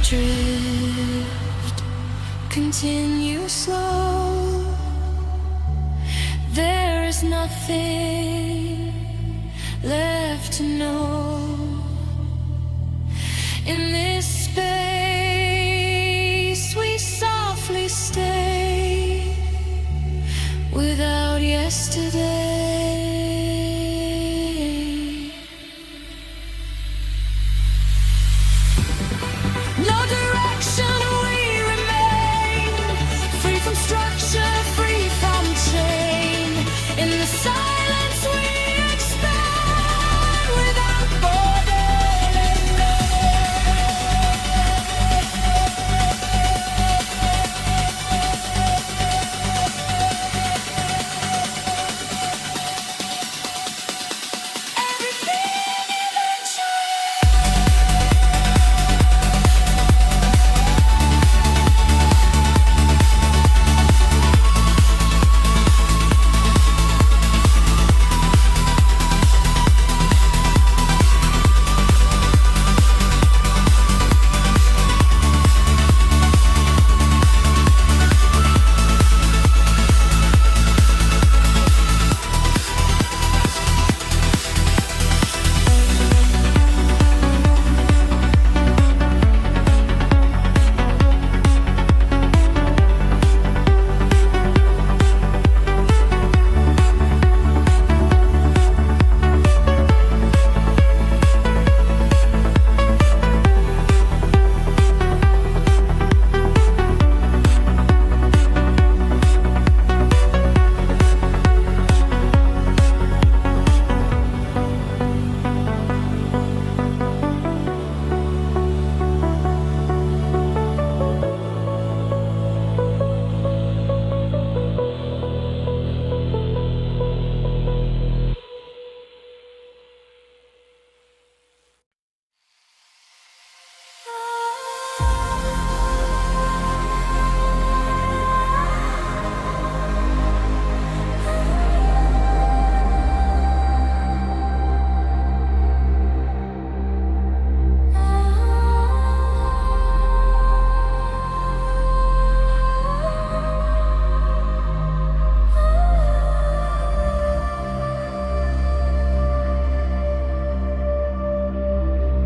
drift, continue slow. There is nothing left to know. In this space we softly stay without yesterday. No direction, we remain free from structure, free from chain. In the silence we expand without border.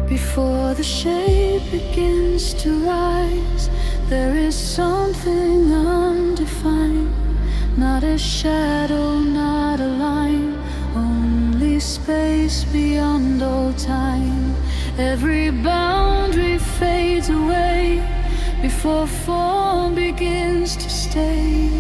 Before the shape begins to rise, there is something undefined. Not a shadow, not a line, only space beyond all time. Every boundary fades away before form begins to stay.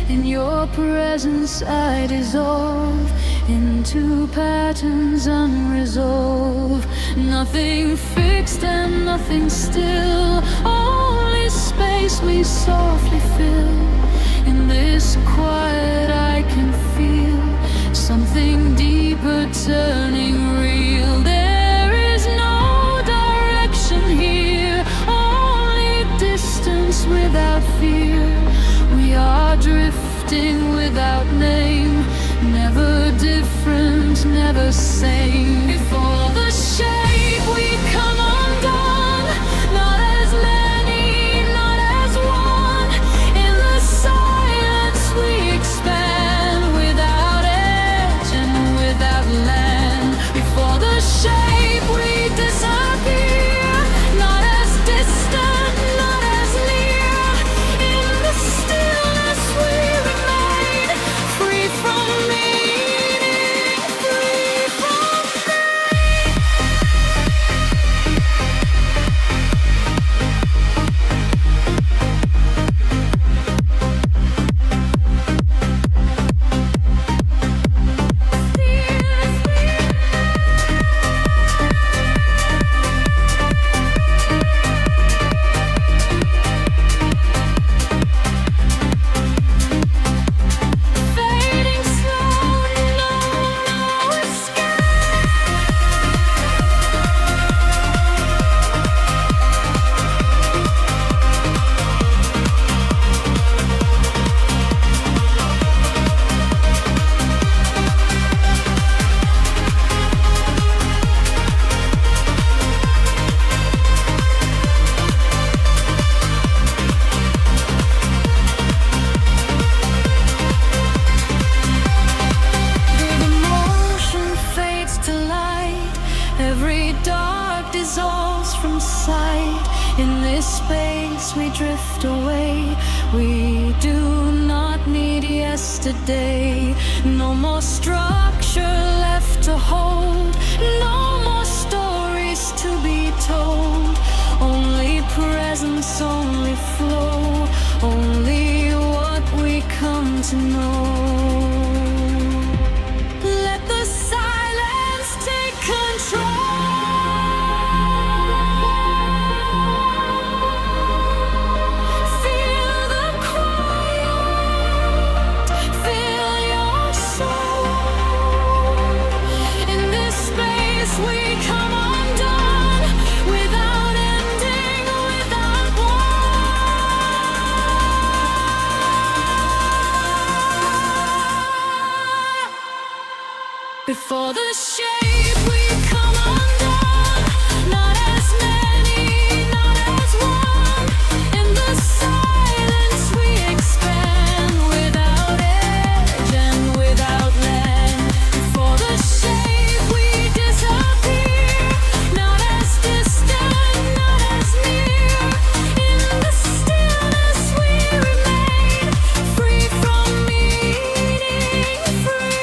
In your presence I dissolve into patterns unresolved. Nothing fixed and nothing still, only space we softly fill. In this quiet I can feel something deeper turning real. There is no direction here, only distance without fear. We are drifting without name, never different, never same. Before the shape we come undone, not as many, not as one. In the silence we expand without edge and without land. Before the shape we disappear, not as distant, not as near. In the stillness we remain, free from meaning, free from pain. Every dark dissolves from sight. In this space we drift away. We do not need yesterday. No more structure left to hold. No more stories to be told. Only presence, only flow. Only what we come to know. Let the silence take control. Before the shape we come undone, not as many, not as one. In the silence we expand, without edge and without land. Before the shape we disappear, not as distant, not as near. In the stillness we remain, free from meaning, free.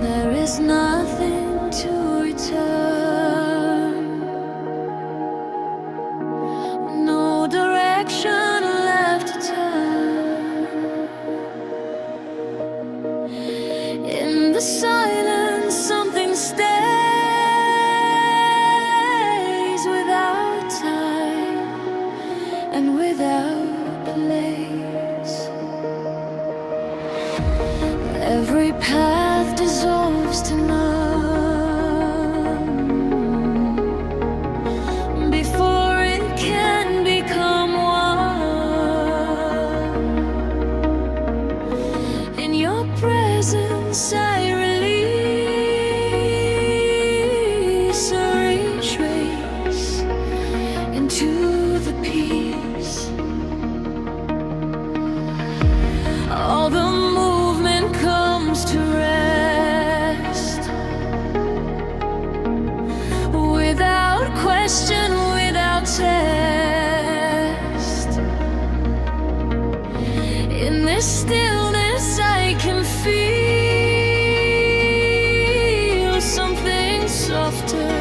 There is nothing to return, no direction left to turn. In the silence, something stays without time and without place. Every path dissolves to none before it can become one. In your presence I release or retrace into the peace. All the movement comes to rest, without question, without test. In this stillness I can feel something softer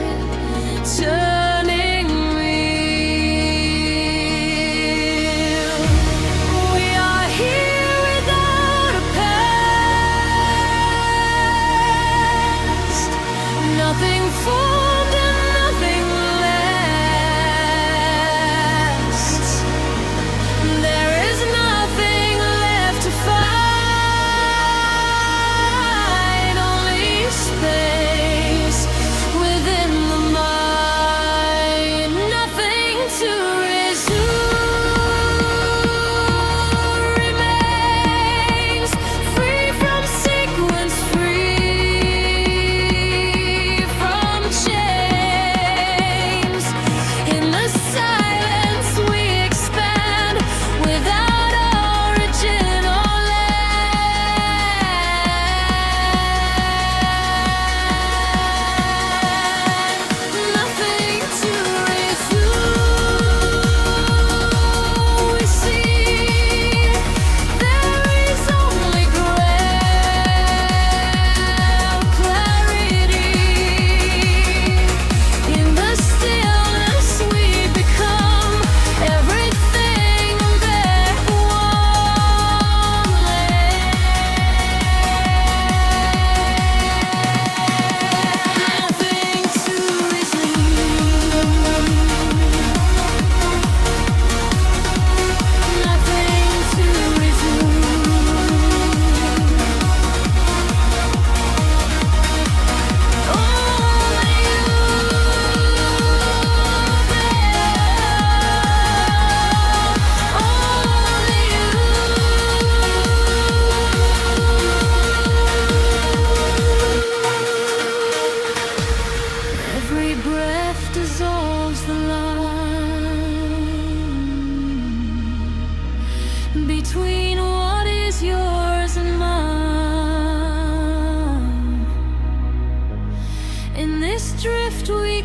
turning real. We are here without a past. Nothing formed and nothing lasts. There is nothing left to find.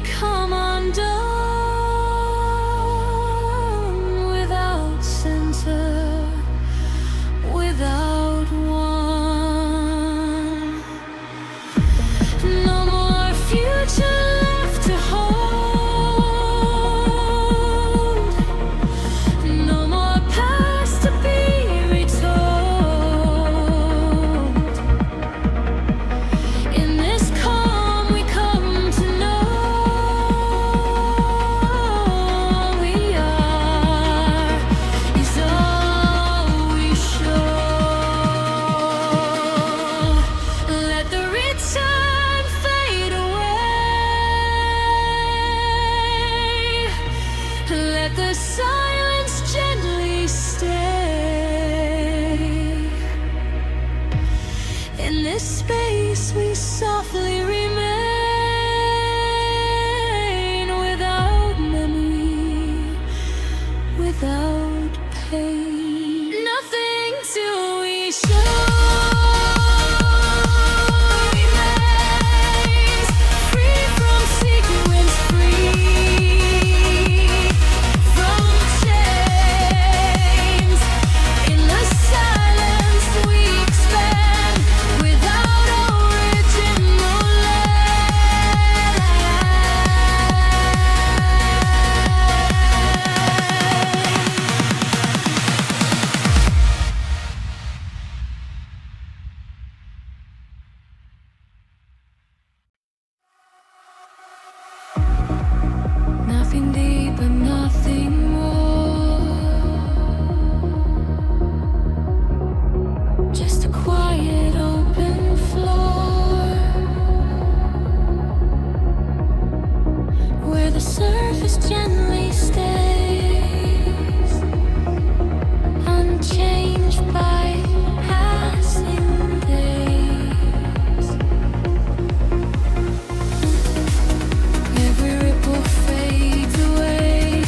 come undone without center, without one. No more future left to hold, no more past to be retold. In this calm we come to know we are is all we show. Let the return fade away, let the silence gently stay. In this space we softly remain, without memory, without pain. Nothing till we show remains, free from sequence, free from chains. In the silence we expand, without original land. Nothing deeper, nothing more. Just a quiet open floor, where the surface gently stays, unchanged by passing days. Every ripple fades away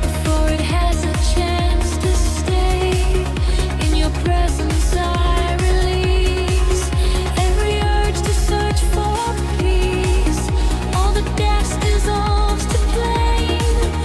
before it has a chance to stay. In your presence I release every urge to search for peace. All the depths dissolves to plain.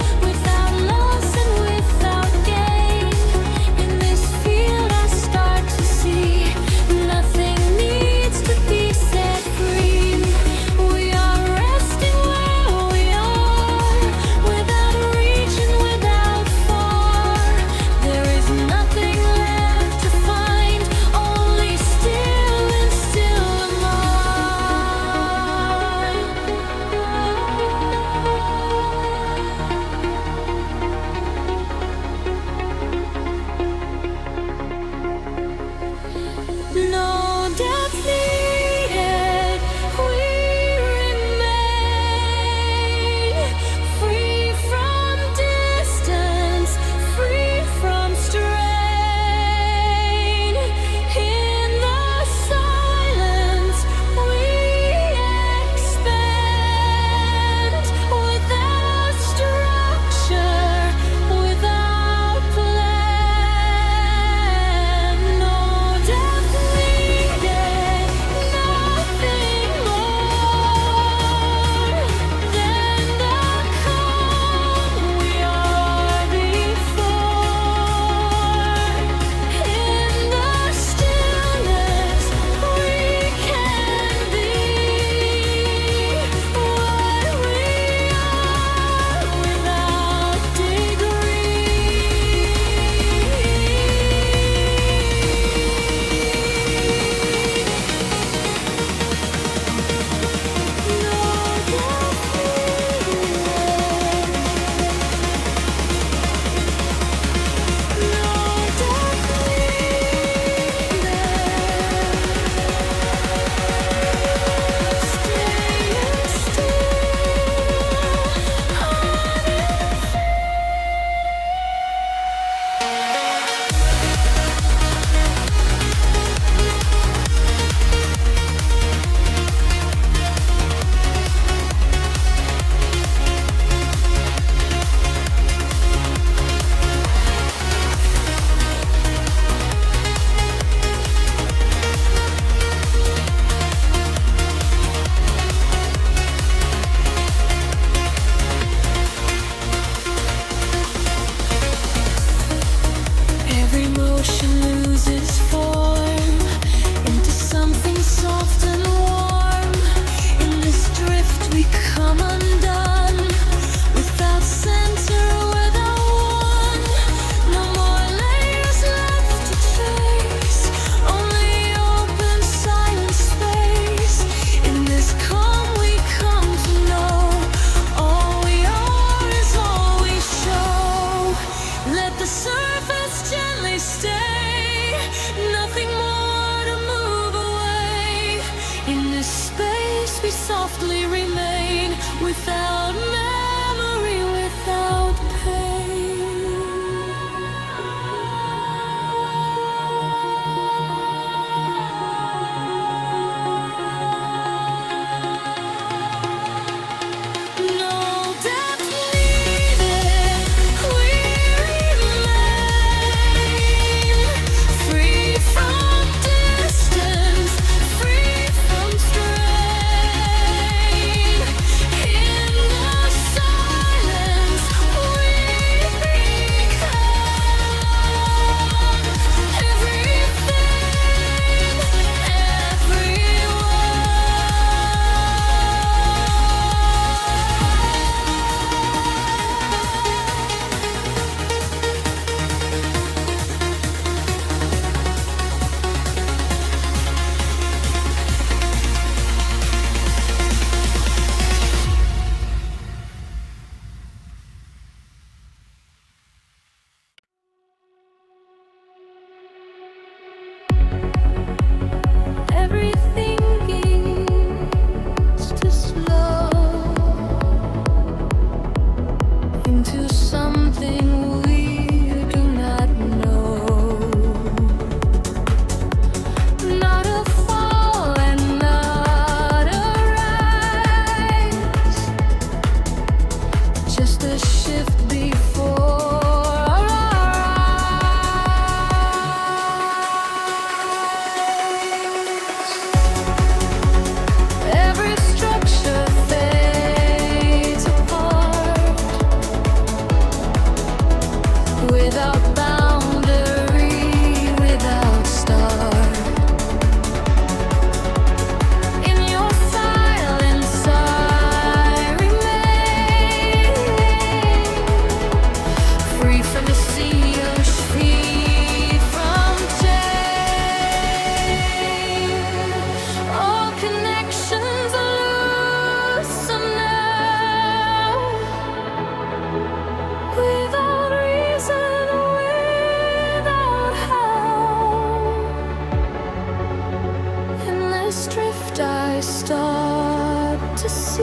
without memory, without pain. No depth needed, we remain free from distance, free from strain. In the silence, we become everything, everything begins to slow into something we do not know. Not a fall and not a rise, just a shift before our eyes. Every structure fades apart without boundary, without start. In your silence I remain, free from the sea, free from chain. All connections are loosen now, without reason, without how. In this drift I start to see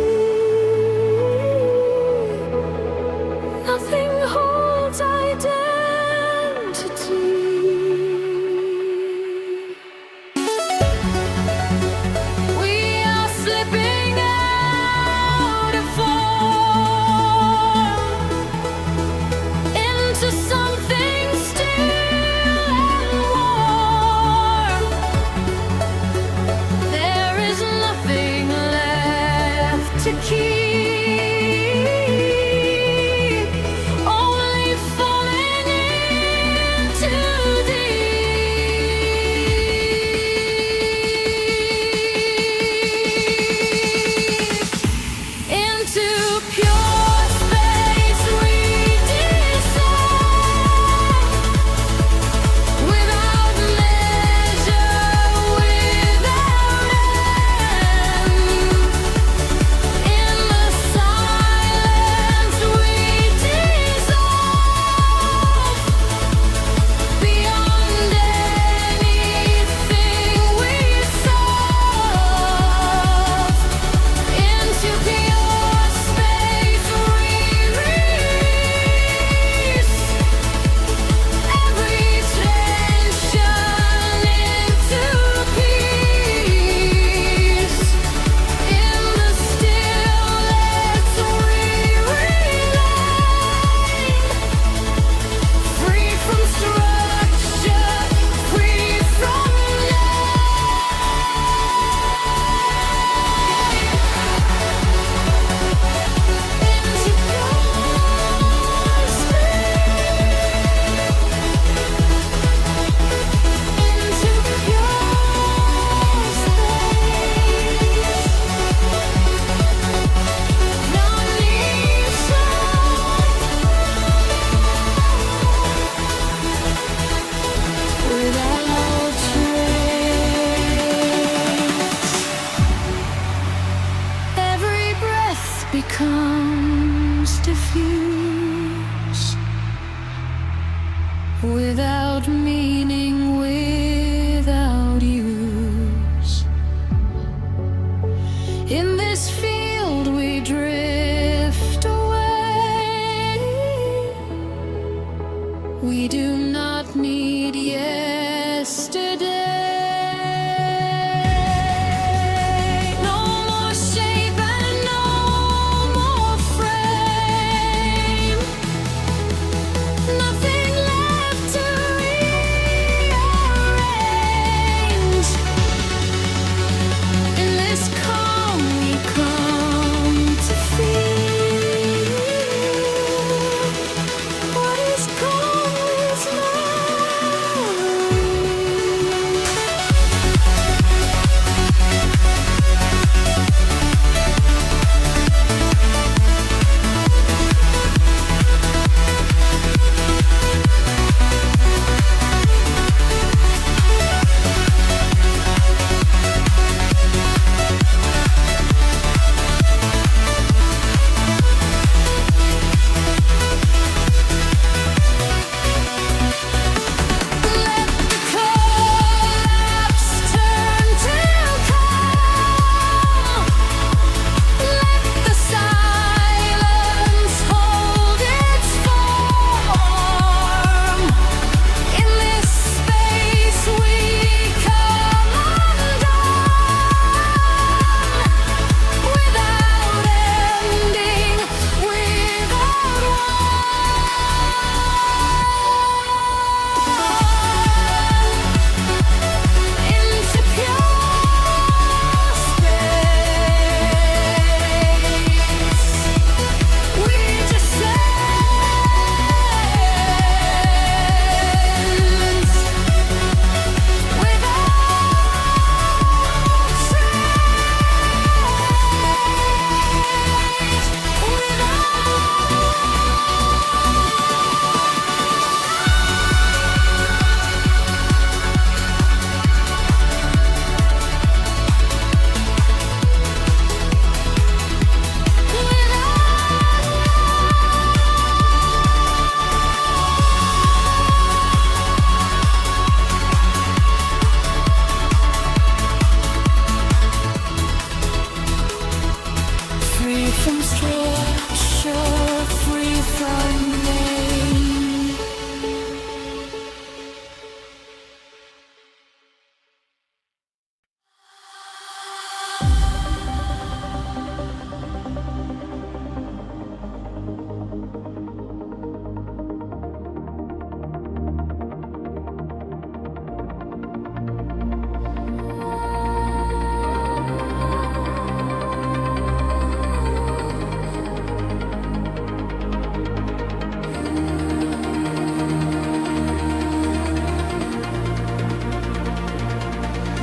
nothing holds identity. We are slipping out of form into something still and warm. There is nothing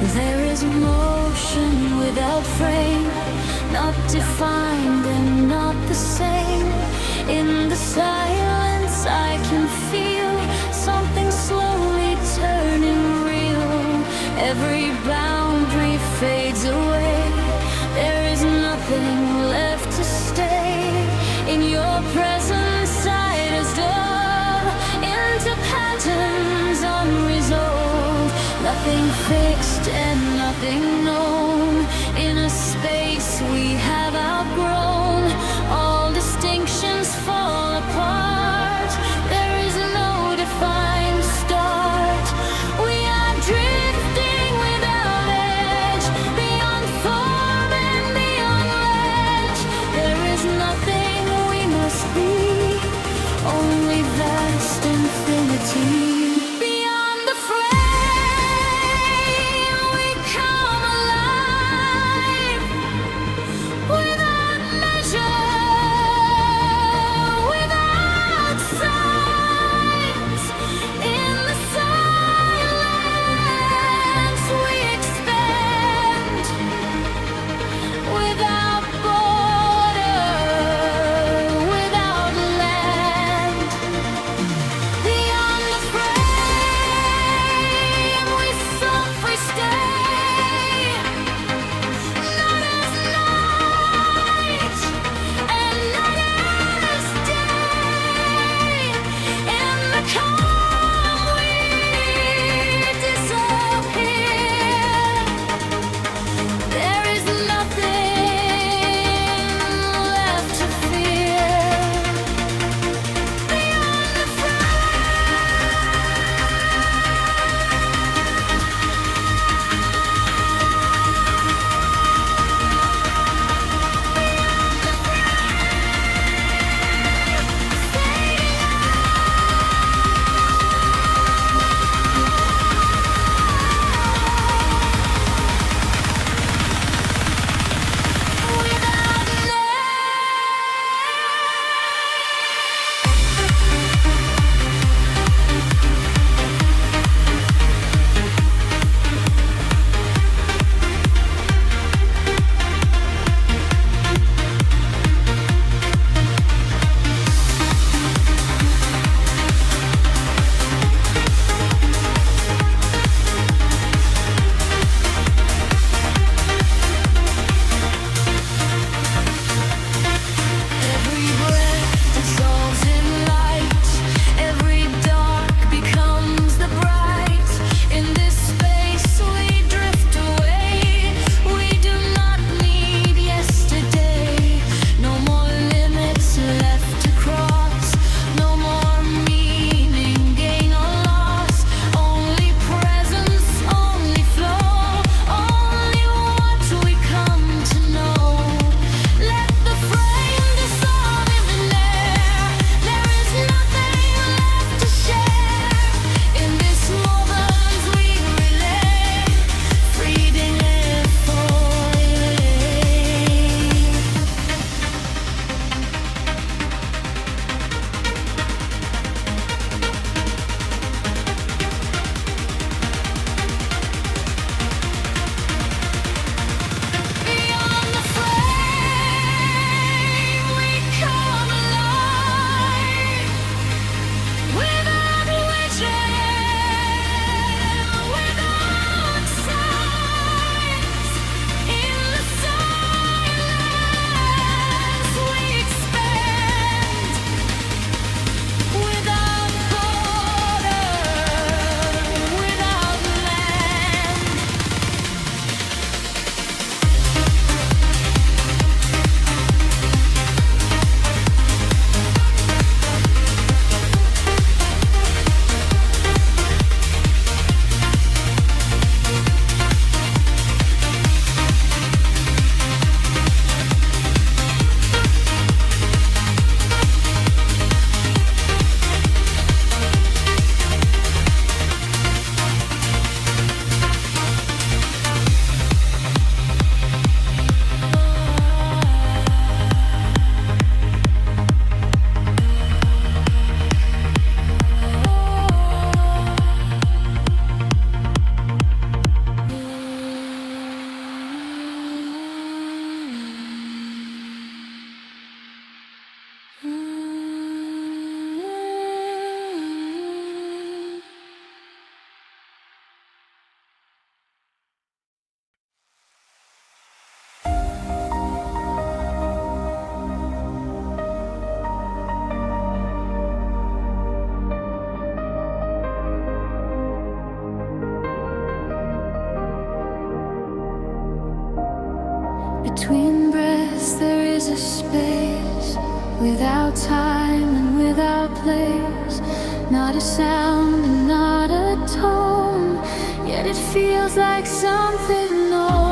There is motion without frame, not defined and not the same. In the silence I can feel something slowly turning real. Every boundary fades away. There is nothing left to stay. In your presence I dissolve into patterns unresolved. Nothing fixed and nothing known. In a space we have outgrown, all distinctions fall apart. There is no defined start. We are drifting without edge, beyond form and beyond ledge. There is nothing we must be, only vast infinity. Beyond the frame, we come alive without measure. Between breaths there is a space, without time and without place. Not a sound and not a tone, yet it feels like something known.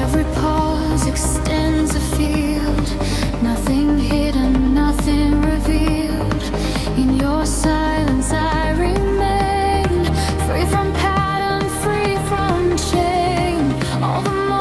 Every pause extends a field, nothing hidden, nothing revealed. In your silence I remain, free from pattern, free from chain. All the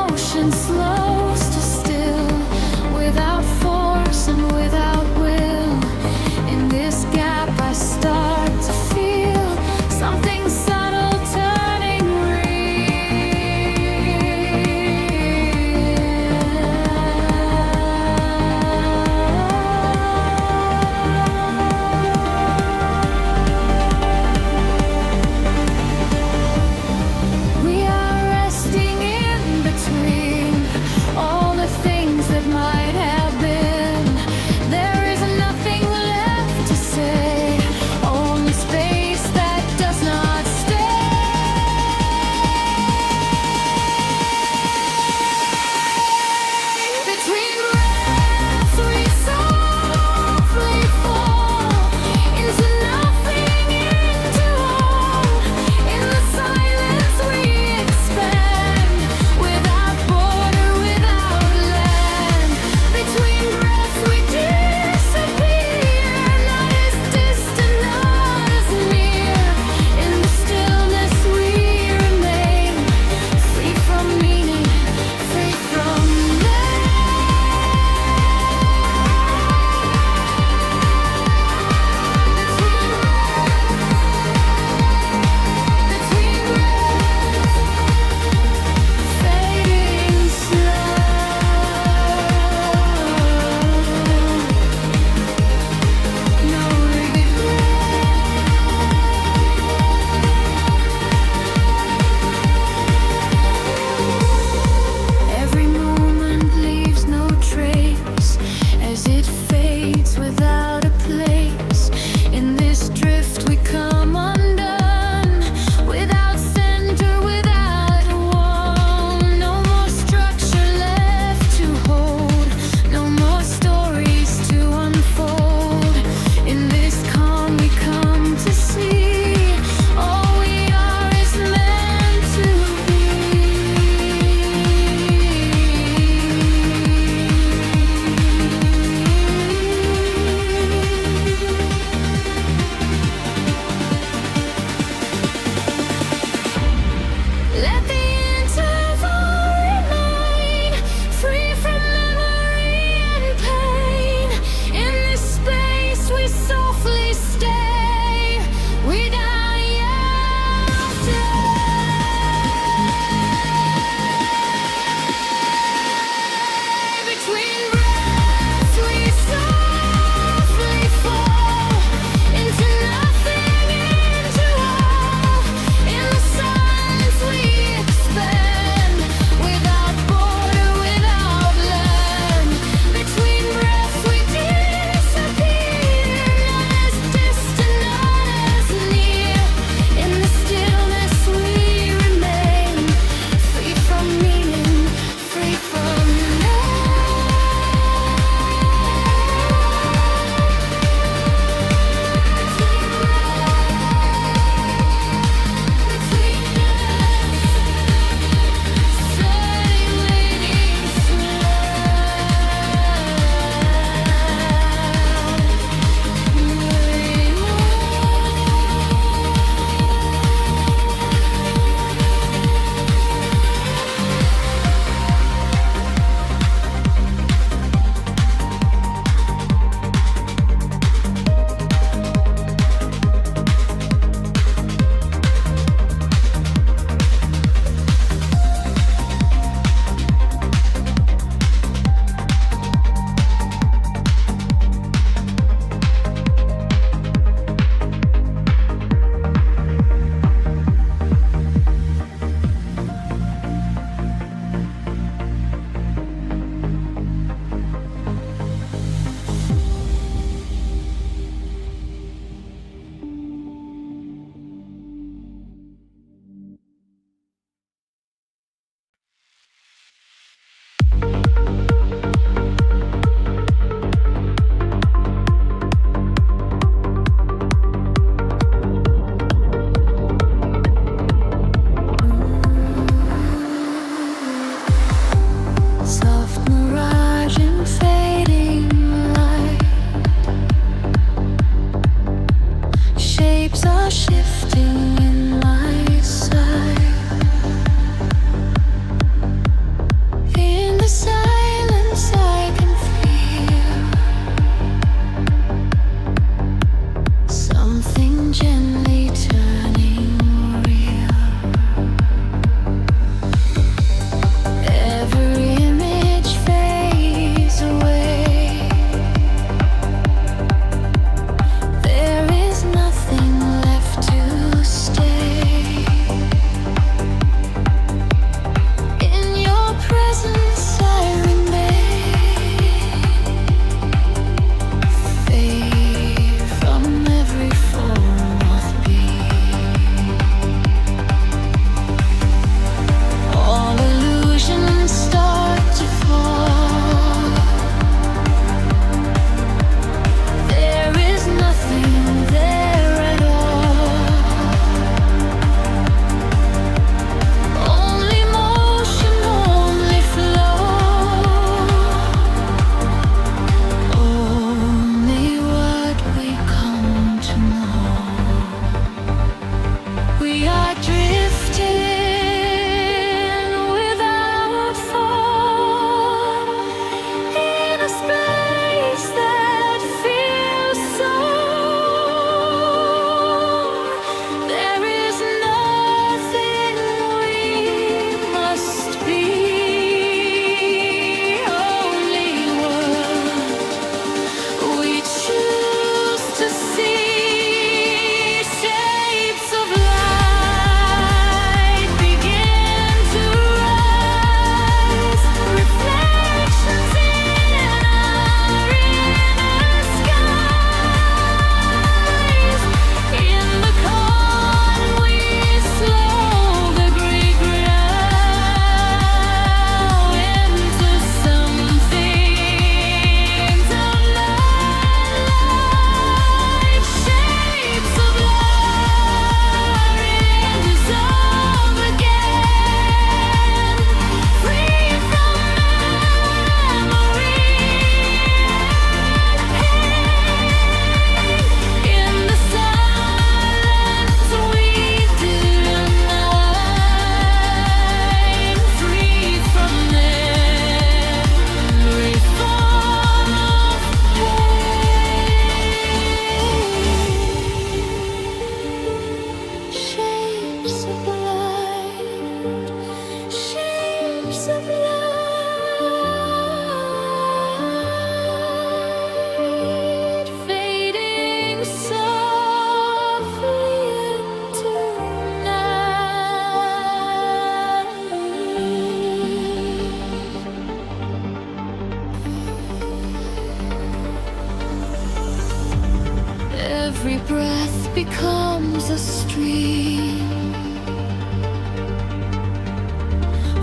becomes a stream,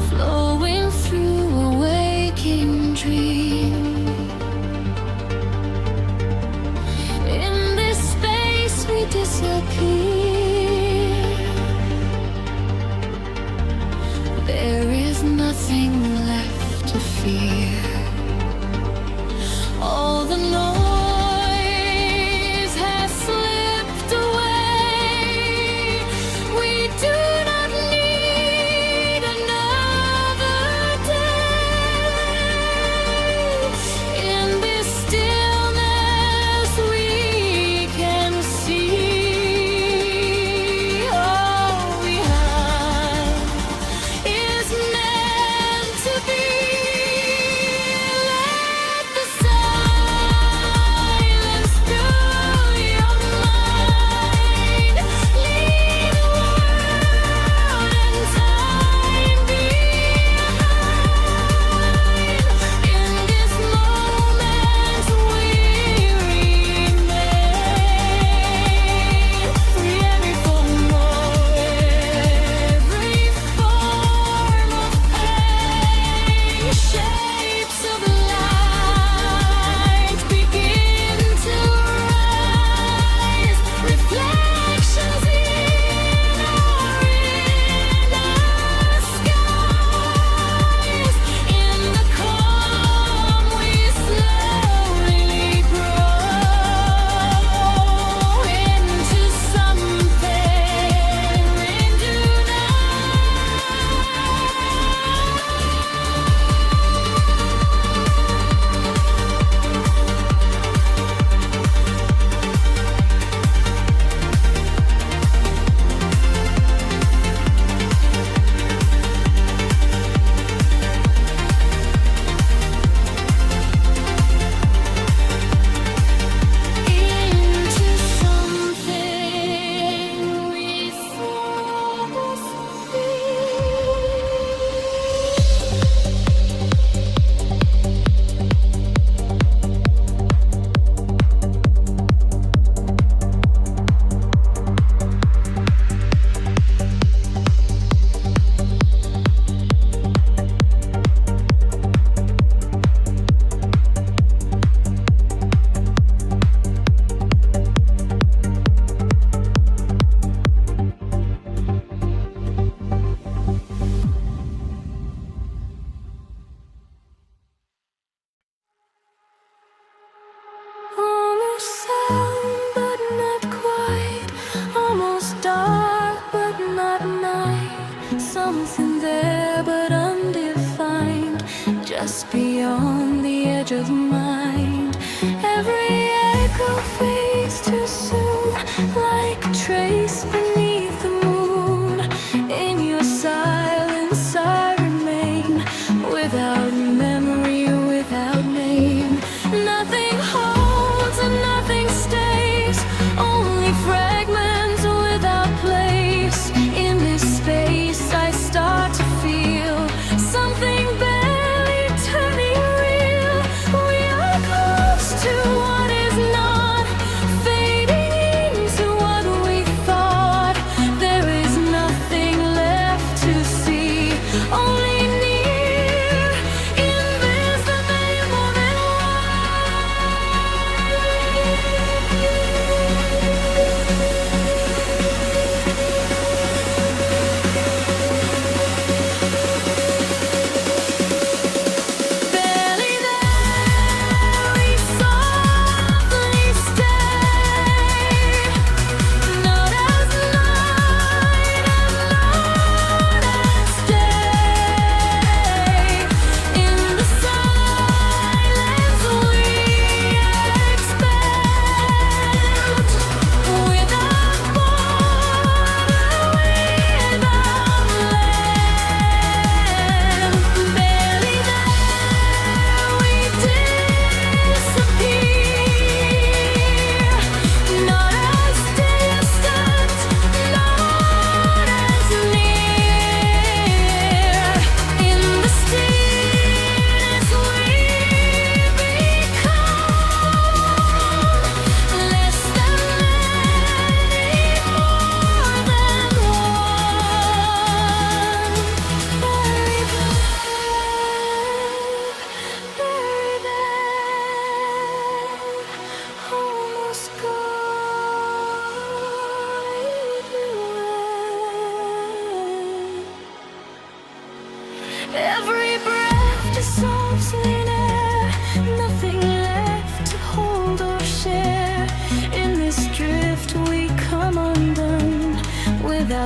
flowing through a waking dream. In this space we disappear. There is nothing left to fear. All the noise has slipped away. We do not need another day. In this stillness we can see all we have is meant to be.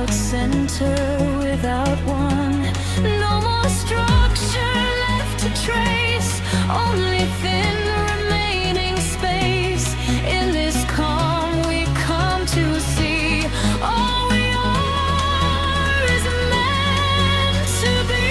without center, without one. No more structure left to trace, only thin remaining space. In this calm we come to see all we are is meant to be.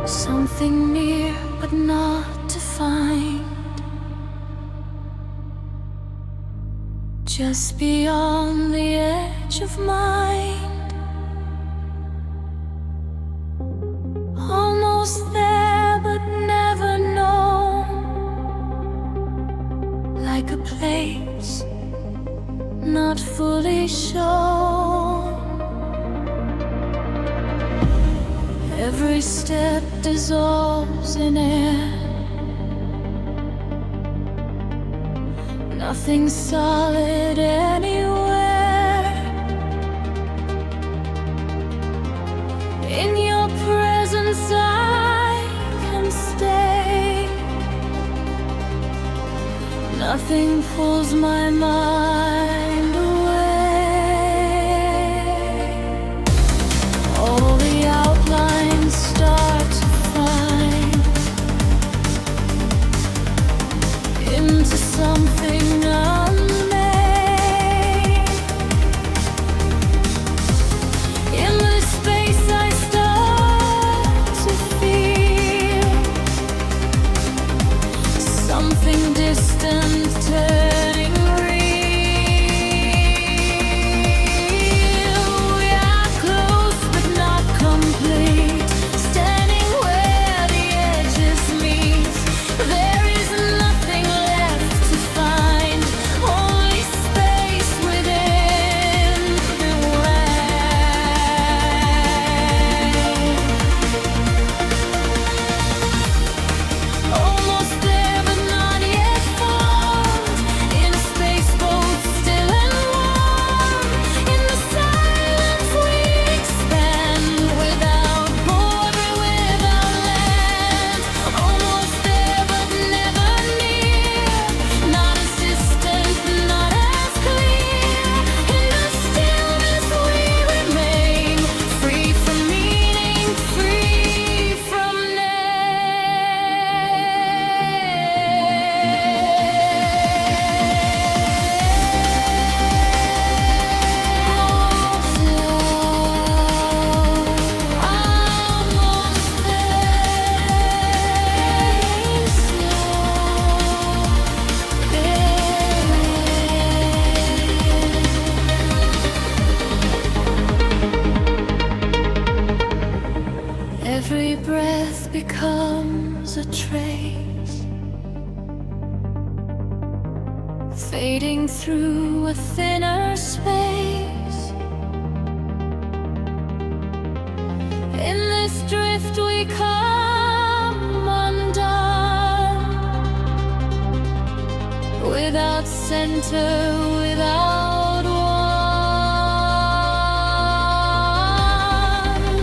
Something near but not defined, just beyond the edge of mind. Almost there but never known, like a place not fully shown. Every step dissolves in air, nothing solid anywhere. In your presence I can stay, nothing pulls my mind away. All the outlines start to find into something unmade. In this space I start to feel something distant turning real. Every breath becomes a trace, fading through a thinner space. In this drift we come undone, without center, without one.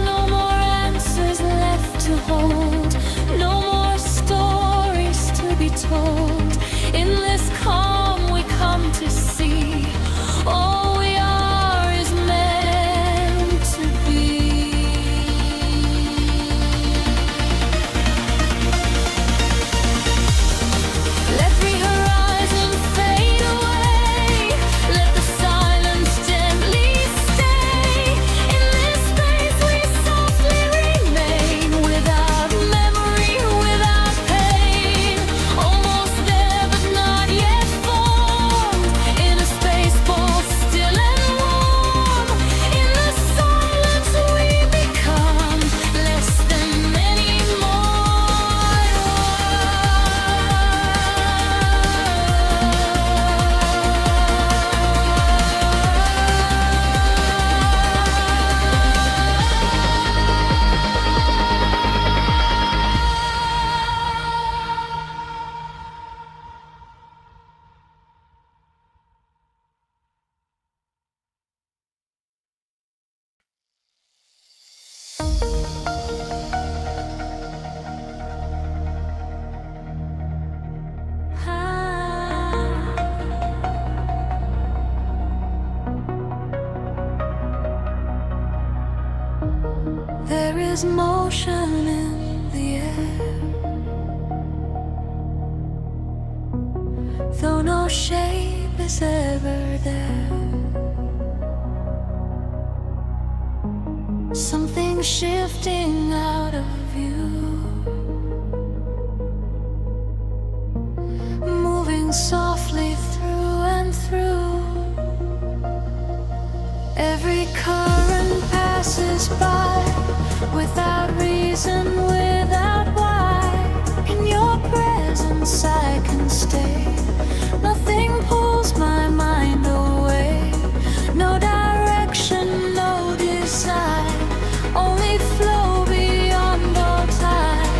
No more answers left to hold, no more stories to be told. In this calm we come to see all we are is meant to be. Let the horizon fade away, let the silence gently stay. In this space we softly remain, without memory, without pain. Almost there but not yet formed, in a space both still and warm. In the silence we become less than anymore. There is motion in the air, though no shape is ever there. Something shifting out of view, moving softly through and through. Every current passes by, without reason, without why. In your presence I can stay. Nothing pulls my mind away. No direction, no design, only flow beyond all time.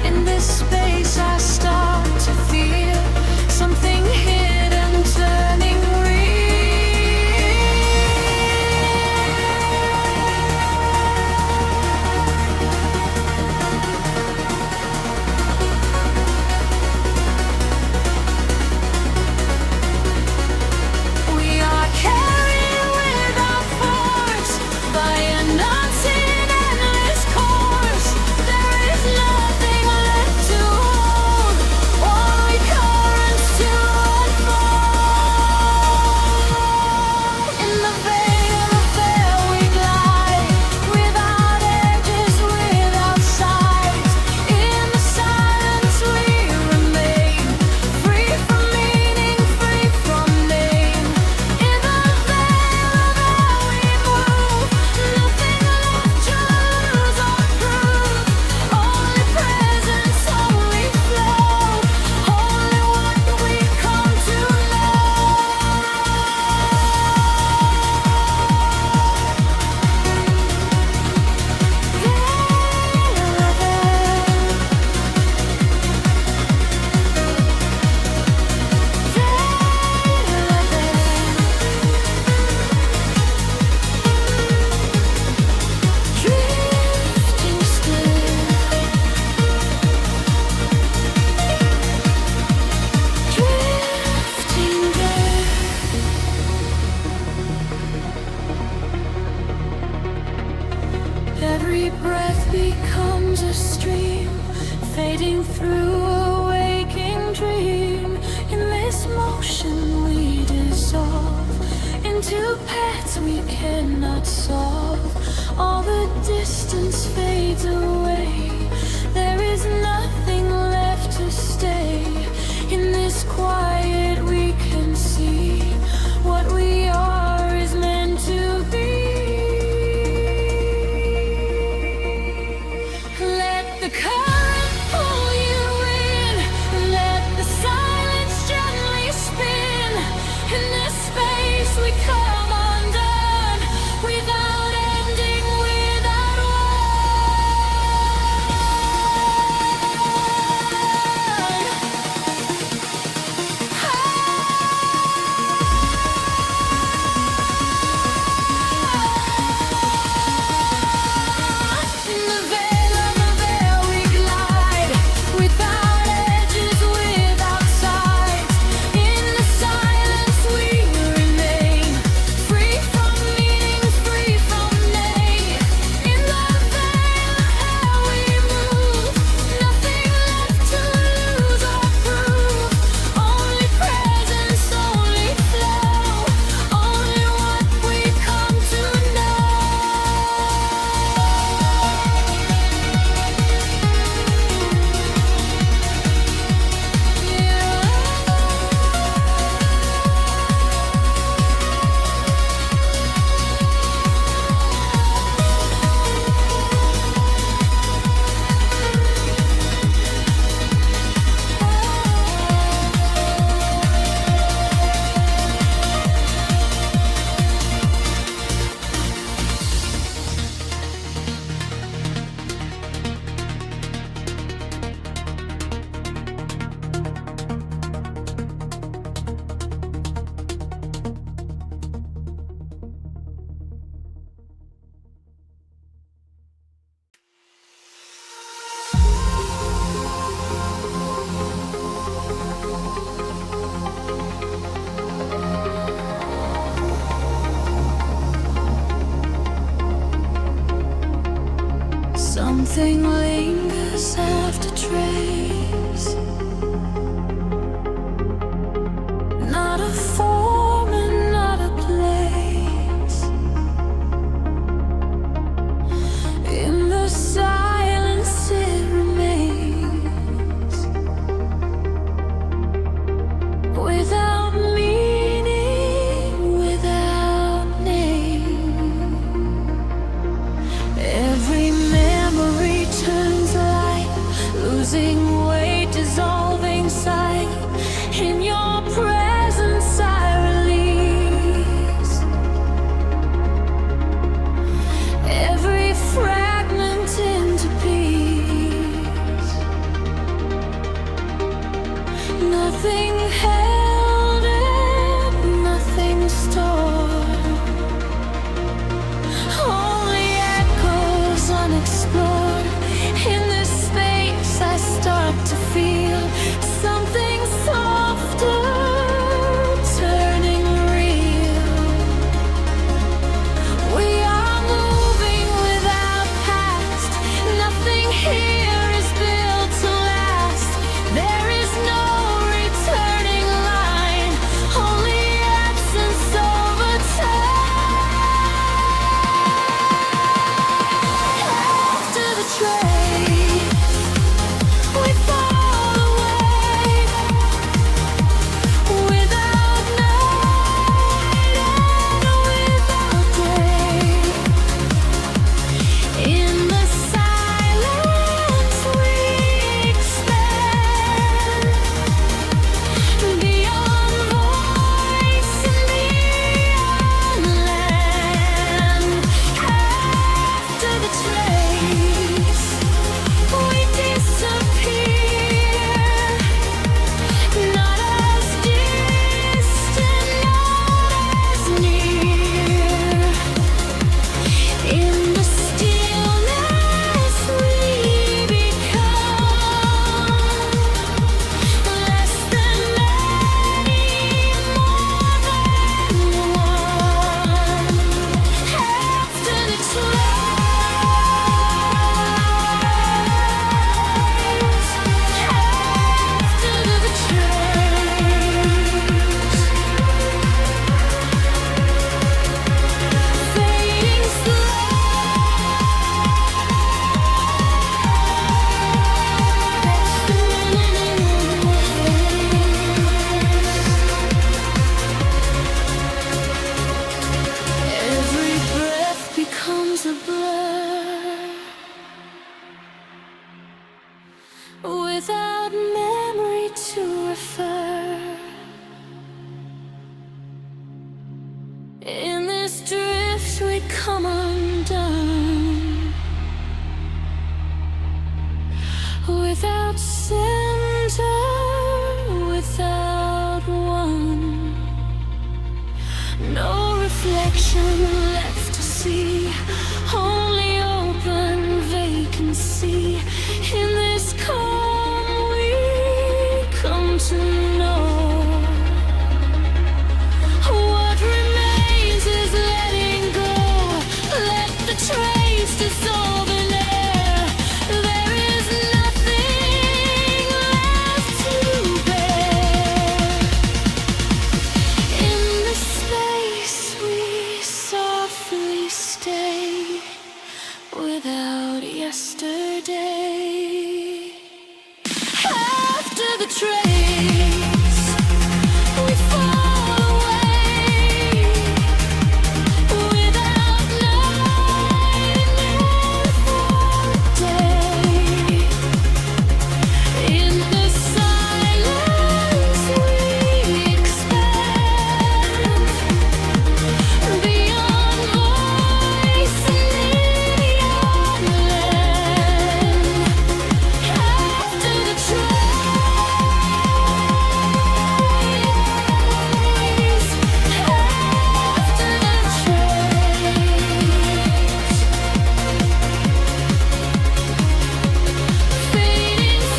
In this space I start to feel something hidden turning real. We are carried without force by an unseen endless course. There is nothing left to hold, only currents to unfold. In the veil of air we glide, without edges, without sides. In the silence we remain, free from meaning, free from name. In the veil of air we move, nothing left to lose or prove. Only presence, only flow, only what we come to drifting still. Drifting there. Every breath becomes a stream, fading through a waking dream. In this motion we dissolve into paths we cannot solve. All the distance fades away. There is nothing left to stay. In this quiet we can see what we are is meant to be. the current pull you in. Let the silence gently spin. In this space we come undone, without ending, without in the veil of the veil we glide, without edges, without sides. In the silence we remain, free from meanings, free from name. In the veil of hell we move, nothing left to lose or prove. Only presence, only flow, only what we come to know. Something lingers after trace, not a form and not a place. In the silence it remains, without meaning, without name. Every memory turns light, losing weight, dissolving sight. In your presence I release every fragment into peace. Nothing held and nothing stored, only echoes unexplored. In this space I start prefer. In this drift we come undone, without center, without one. No reflection left to see, only open vacancy. In this calm we come to know. What remains is letting go. Let the trace dissolve in air. There is nothing left to bear. In the space we softly stay, without yesterday. After the trace, we fall away, without night nor day. In the silence we expand, beyond voice and beyond land. After the trace, fading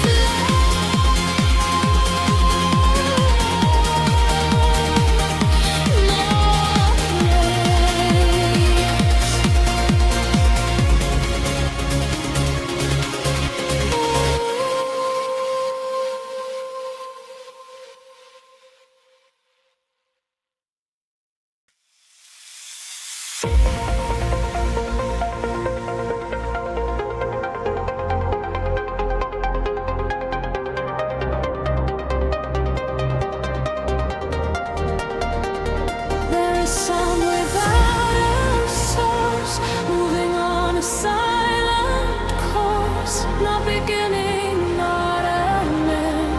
there is sound without a source, moving on a silent course. Not beginning, not ending,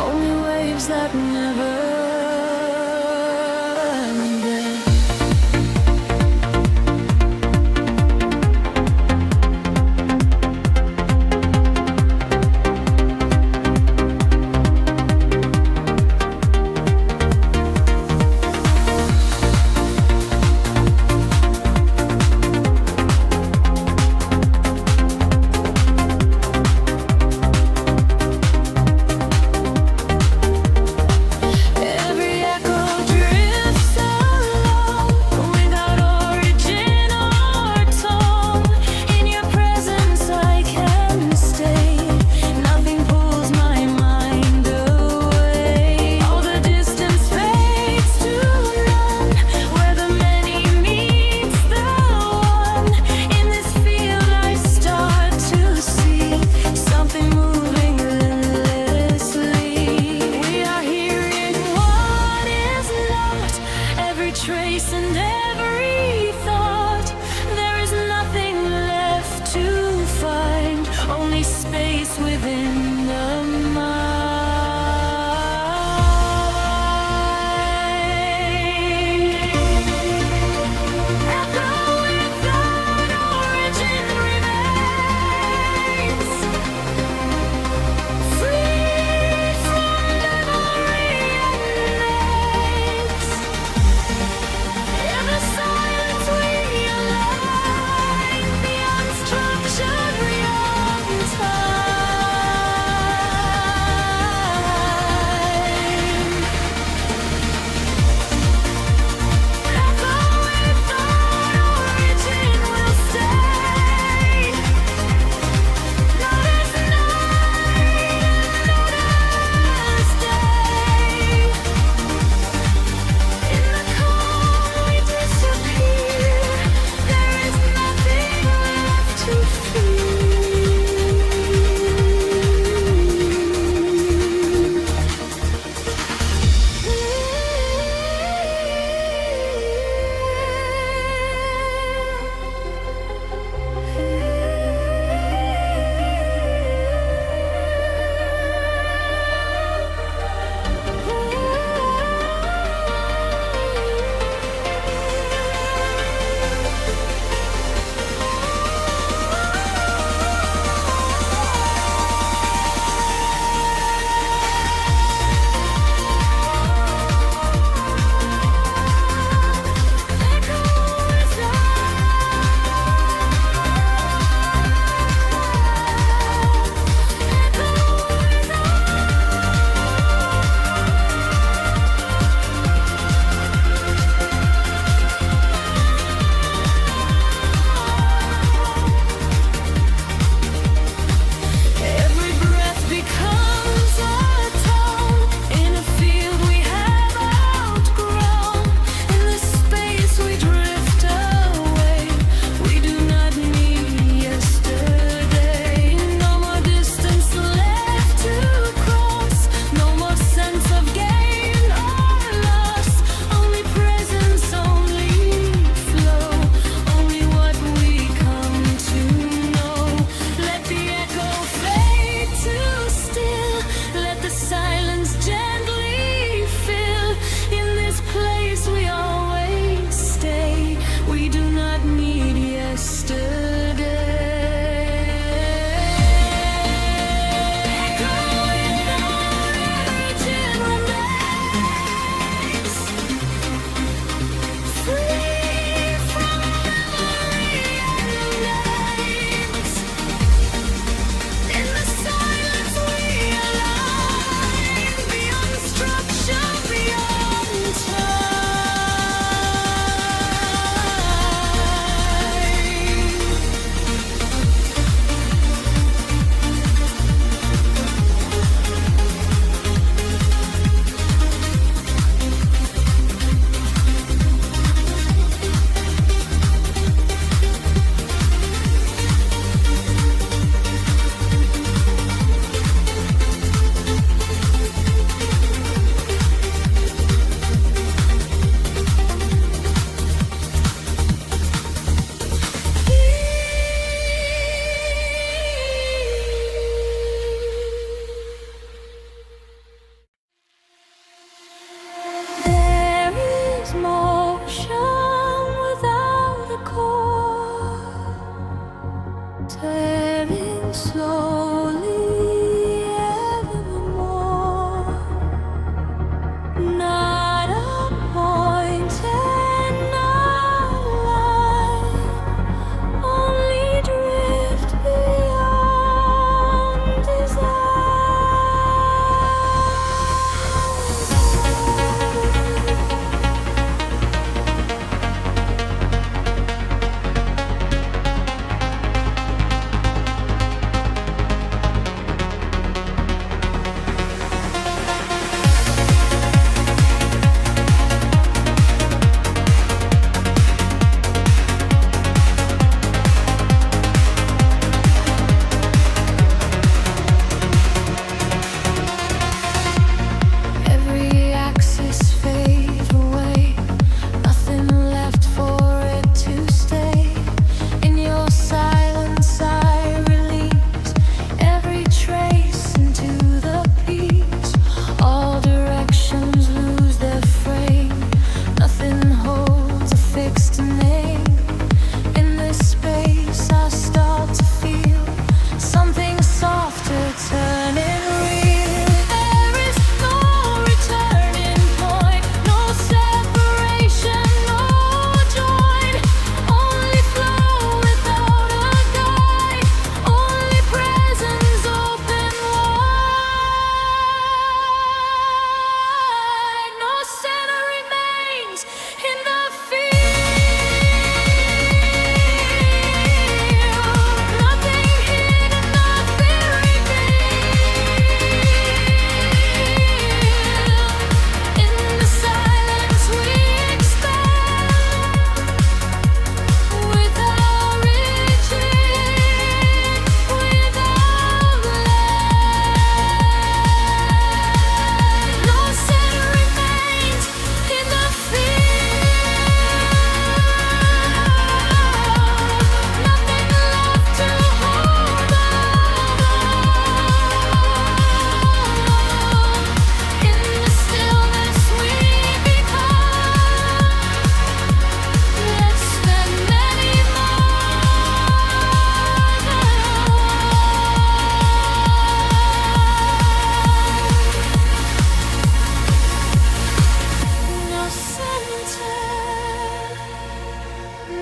only waves that never ended. Every echo drifts along, without origin or tone. In your presence I can stay. Nothing pulls my mind away. All the distance fades to none, where the many meets the one. In this field I start to see something moving relentlessly. We are hearing what is not, every trace and every thought. There is nothing left to find, only space within the mind. Echo without origin remains, free from memory and names. In the silence we align, the unstructured beyond time. ebbing slowly evermore. Not a point and not a line, only drift beyond desire. Every axis fade away, nothing left for it to stay. In your silence I release every trace into the peace. All directions lose their frame, nothing holds a fixed name. In this space I start to feel something softer turning real. There is no returning point, no separation, no join. Only flow without a guide, only presence open wide. No center remains in the field. Nothing hidden, nothing revealed. In the silence we expand, without retreat, without land. No center remains in the field. Nothing left to hold on. In the stillness we become less than many No center,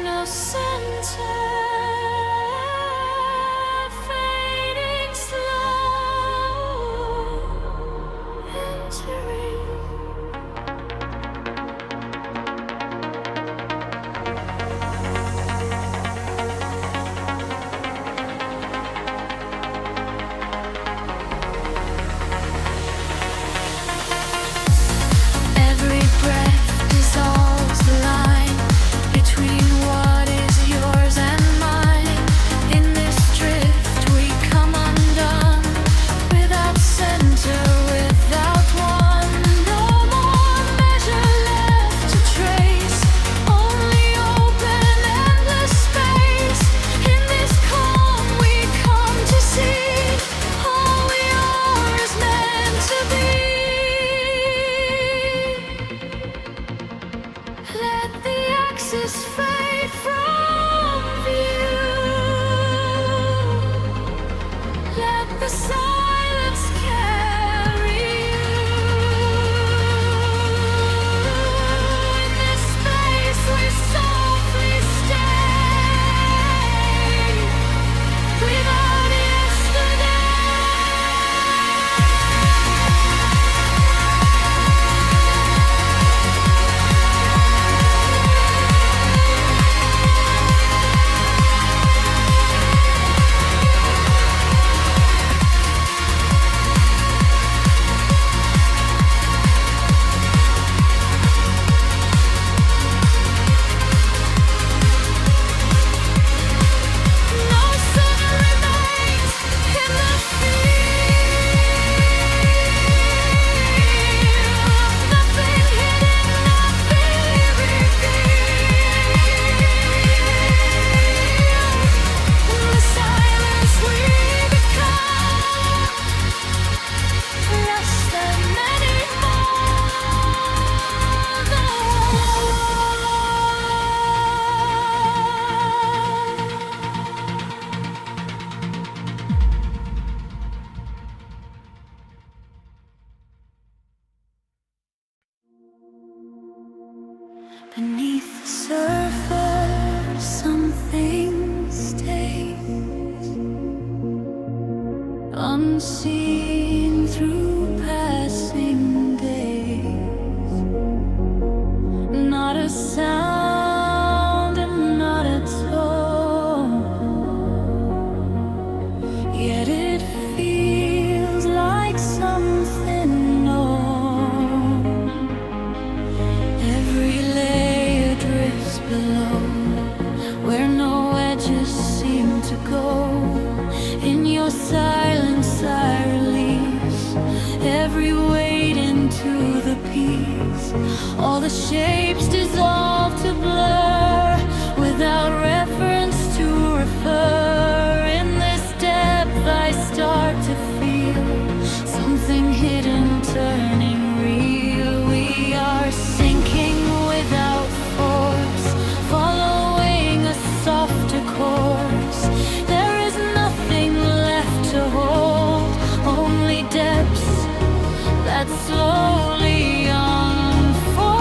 no center, fading slow, entering. Every breath dissolves the line between what is yours and mine. In this drift we come undone, without center, without one. No more measure left to trace, only open endless space. In this calm we come to see all we are is meant to be. Let the axis fade from view. Let the silence carry you. In this space we softly stay, without yesterday. surface, something stays unseen through passing days. Not a sound and not a tone, yet it feels like something known. Every layer drifts below, where no edges seem to go. In your silence I release every weight into the peace. All the shapes dissolve to blur, without reference to refer. In this depth I start to feel something hidden turning real. We are sinking without force, following a softer course. There is nothing left to hold, only depths that slowly unfold.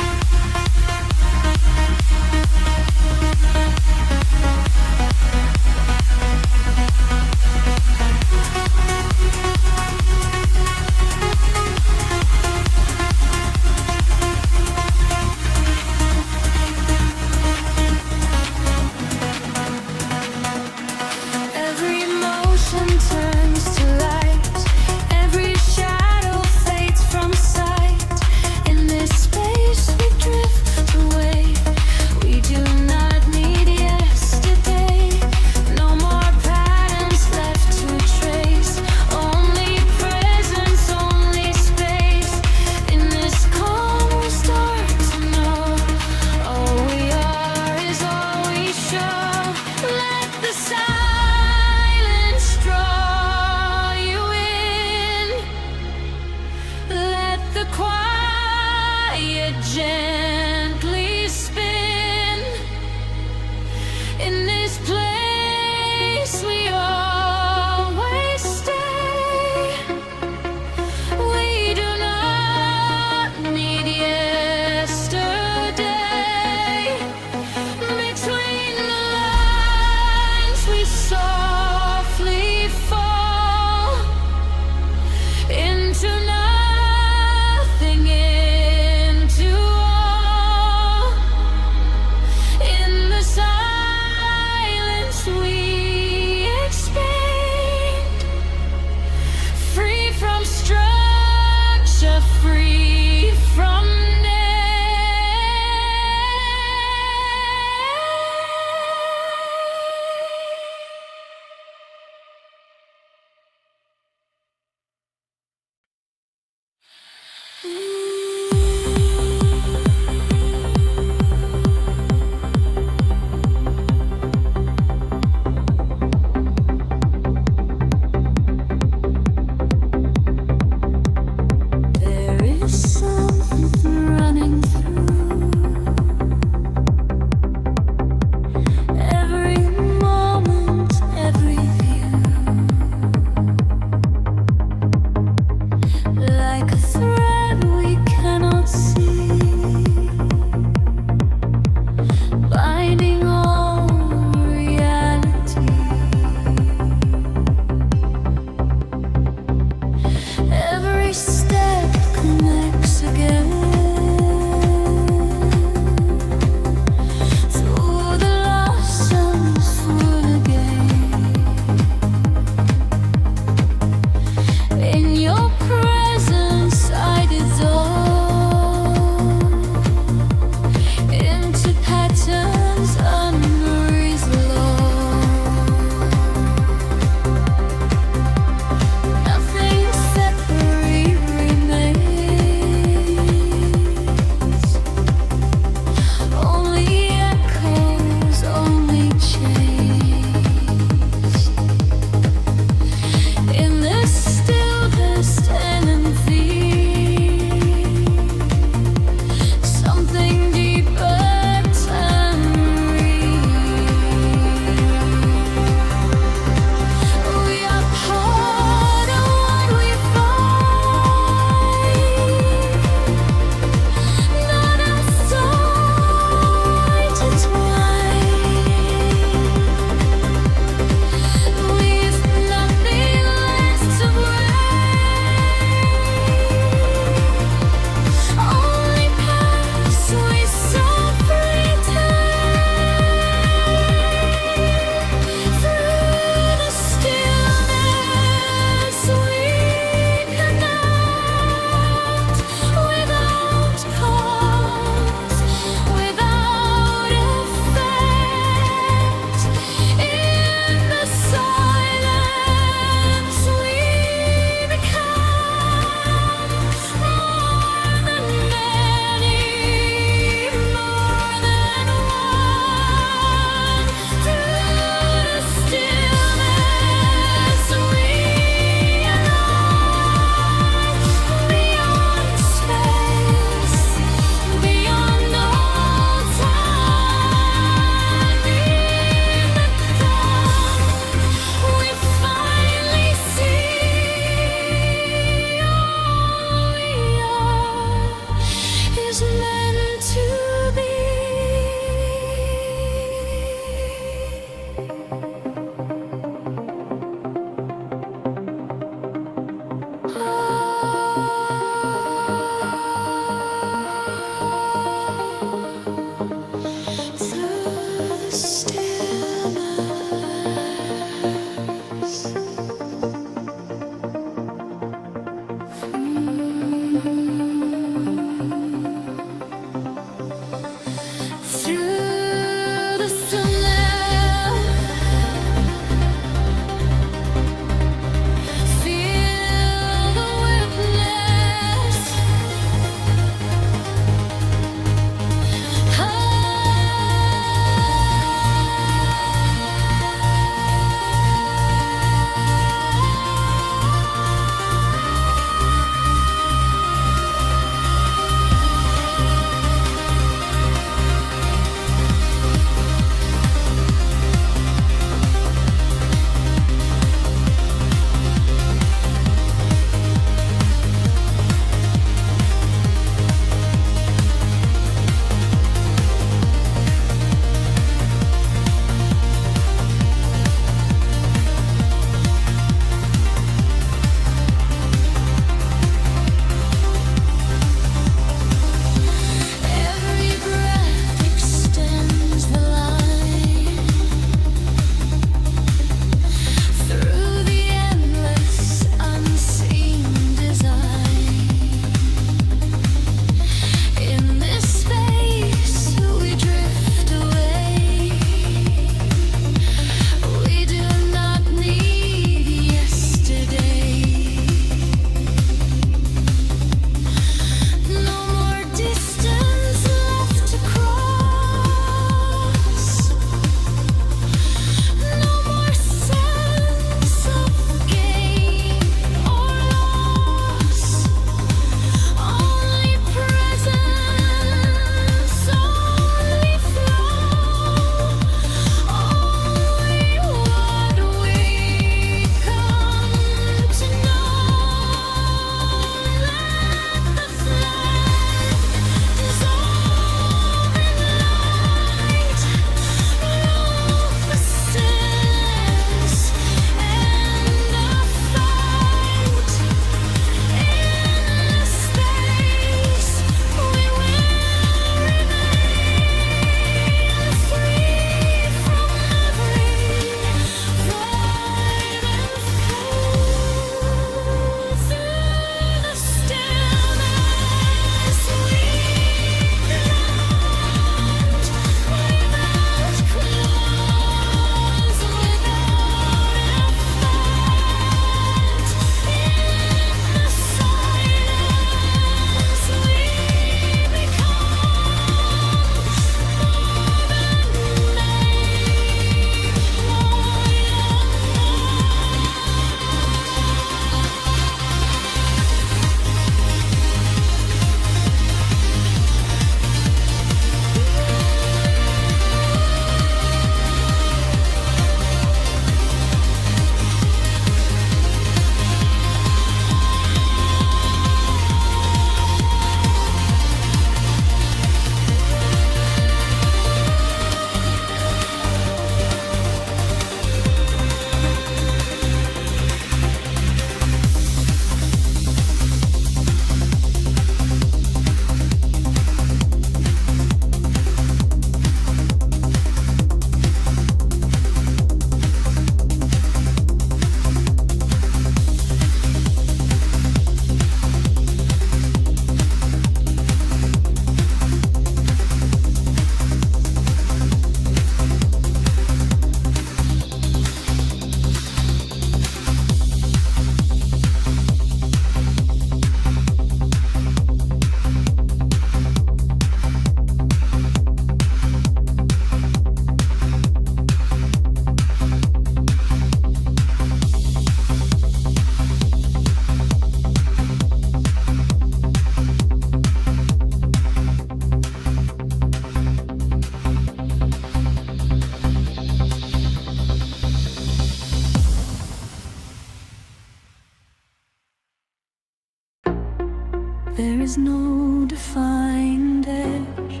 defined edge,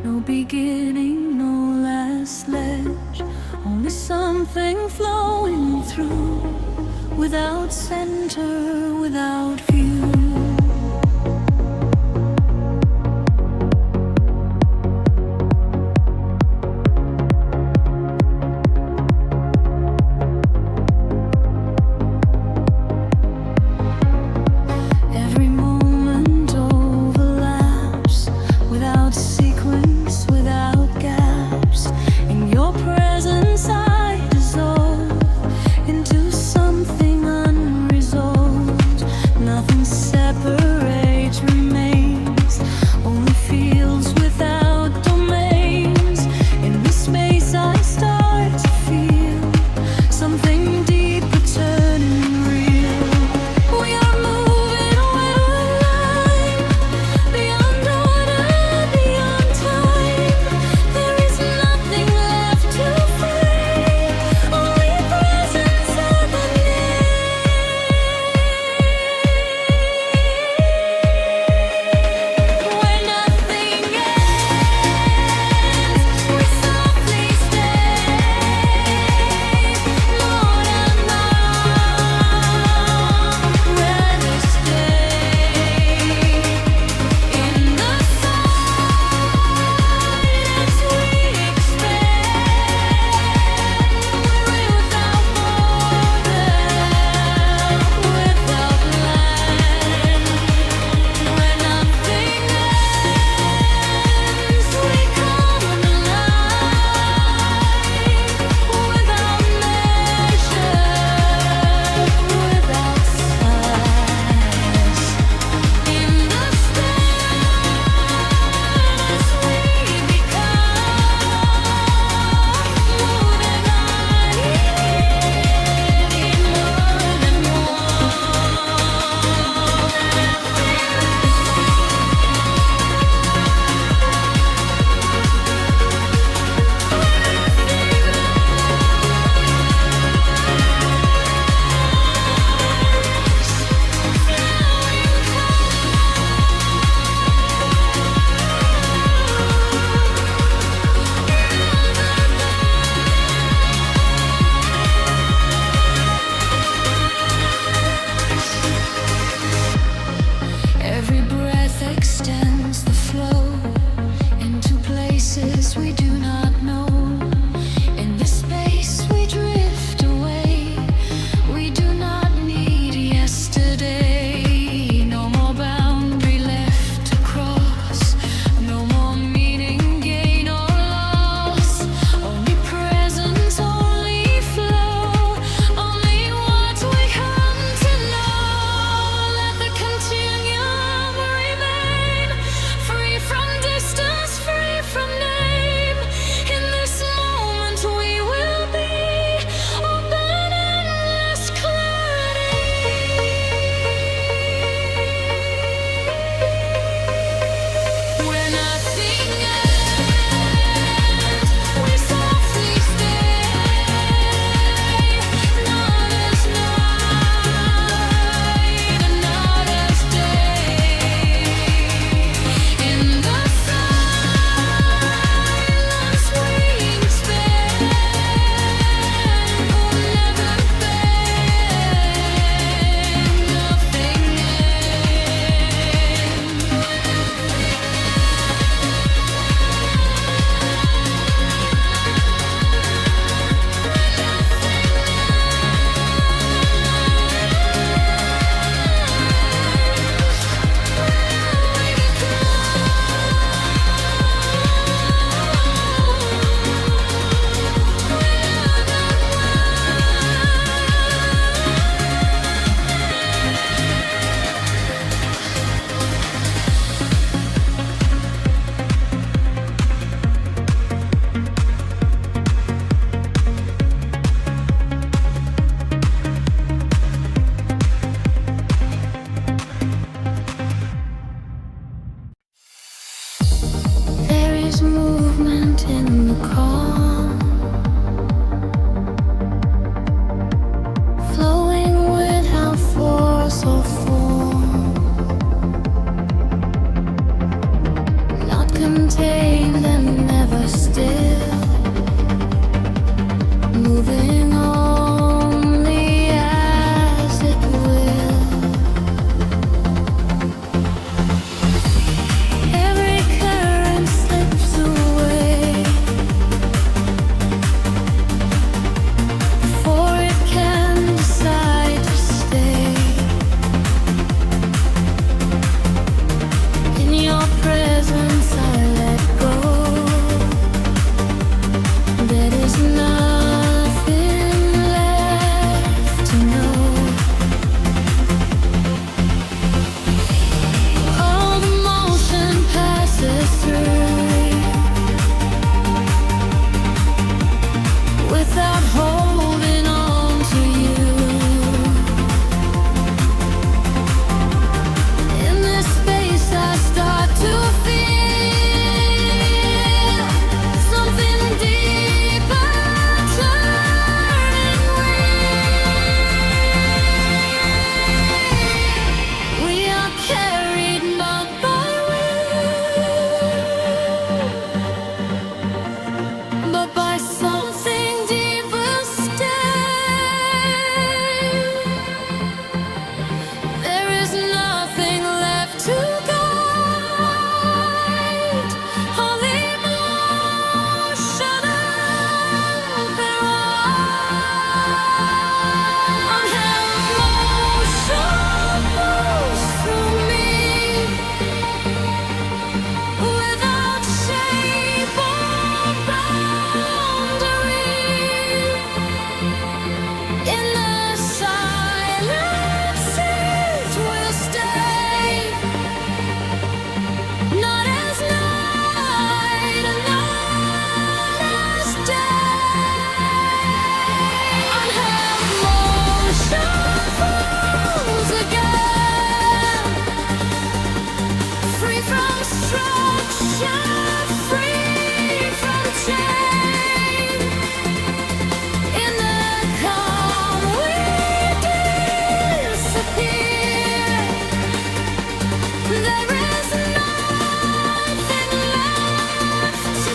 no beginning, no last ledge, only something flowing through, without center, without view. contained and never still, moving only as it will. Every current slips away before it can decide to stay. In your presence I let go. There is nothing left to know. All the motion passes through without holding on to you. In this space I start to feel something deeper turning weak. We are carried not by will, but by something deeper still. There is nothing left to guide. All emotional unheld motion moves through me without shape or boundary. In the silence it will stay, not as night and not as day. Unheld motion falls again, free from structure, free from chain. In the calm we disappear. There is nothing left to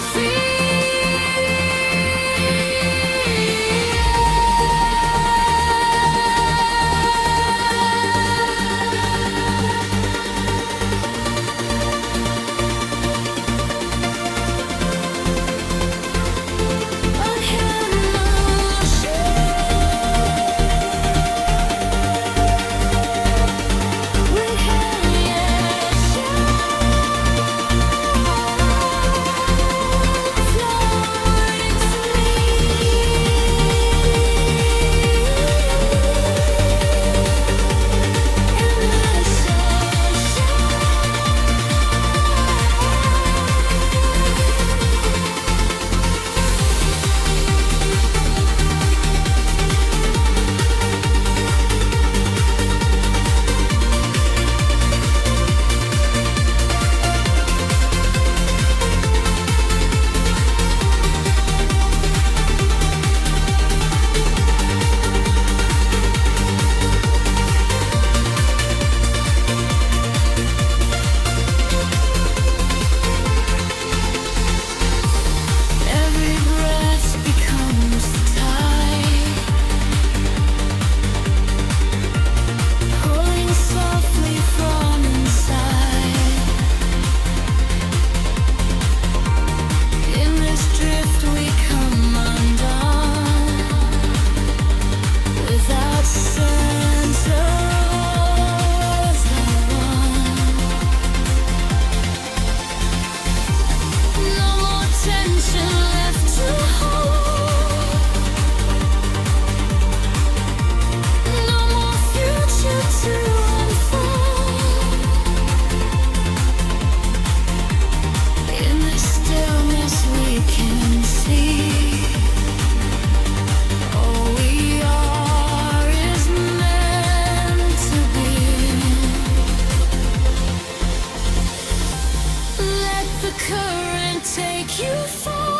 every breath becomes tide, pulling softly from inside. In this drift we come undone, without sense of one. No more tension left to hold, no more future to unfold. In the stillness we can see all we are is meant to be. Let the current take you far.